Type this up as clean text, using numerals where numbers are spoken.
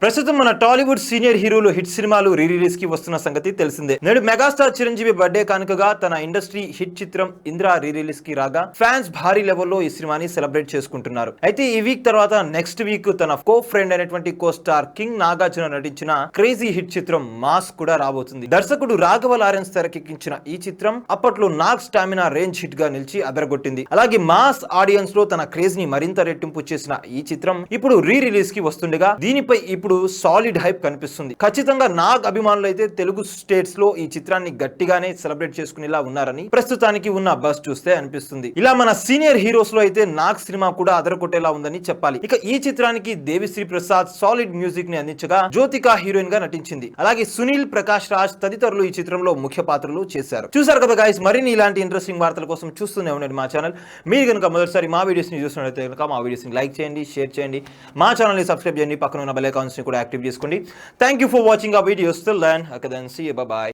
ప్రస్తుతం మన టాలీవుడ్ సీనియర్ హీరోలు హిట్ సినిమాలు రిలీజ్ కి వస్తున్న సంగతి తెలిసిందే. నేడు మెగాస్టార్ చిరంజీవి బర్త్డే కానుకగా తన ఇండస్ట్రీ హిట్ చిత్రం ఇంద్ర రిలీజ్ కి రాగా ఫ్యాన్స్ భారీ లెవెల్లో ఈ సినిమాని సెలబ్రేట్ చేసుకుంటున్నారు. అయితే ఈ వీక్ తర్వాత నెక్స్ట్ వీక్ తన కో ఫ్రెండ్ అయినటువంటి కో స్టార్ కింగ్ నాగార్జున నటించిన క్రేజీ హిట్ చిత్రం మాస్ కూడా రాబోతుంది. దర్శకుడు రాఘవ లారెన్స్ తెరకెక్కించిన ఈ చిత్రం అప్పట్లో నాగ్ స్టామినా రేంజ్ హిట్ గా నిలిచి అదరగొట్టింది. అలాగే మాస్ ఆడియన్స్ లో తన క్రేజ్ ని మరింత రెట్టింపు చేసిన ఈ చిత్రం ఇప్పుడు రిలీజ్ కి వస్తుండగా దీనిపై ఇప్పుడు సాలిడ్ హైప్ కనిపిస్తుంది. ఖచ్చితంగా నాగ్ అభిమానులు అయితే తెలుగు స్టేట్స్ లో ఈ చిత్రాన్ని గట్టిగానే సెలబ్రేట్ చేసుకునేలా ఉన్నారని ప్రస్తుతానికి ఉన్న బస్ చూస్తే అనిపిస్తుంది. ఇలా మన సీనియర్ హీరోస్ లో అయితే నాగ్ సినిమా కూడా అదరకొట్టేలా ఉందని చెప్పాలి. ఇక ఈ చిత్రానికి దేవిశ్రీ ప్రసాద్ సాలిడ్ మ్యూజిక్ ని అందించగా జ్యోతిక హీరోయిన్ గా నటించింది. అలాగే సునీల్ ప్రకాష్ రాజ్ తదితరులు ఈ చిత్రంలో ముఖ్య పాత్రలు చేశారు. చూసారు కదా గైస్, మరిన్ని ఇలాంటి ఇంట్రెస్టింగ్ వార్తల కోసం చూస్తూనే ఉండండి మా ఛానల్. మీరు కనుక మొదటిసారి మా వీడియోస్ ని చూస్తున్నట్లయితే కనుక మా వీడియోస్ ని లైక్ చేయండి, షేర్ చేయండి, మా ఛానల్ ని సబ్స్క్రైబ్ చేయండి, పక్కన ఉన్న బెల్ ఐకాన్స్ ని కూడా యాక్టివ్ చేసుకోండి. Thank you for watching our videos. Till then, okay then, see you, bye bye.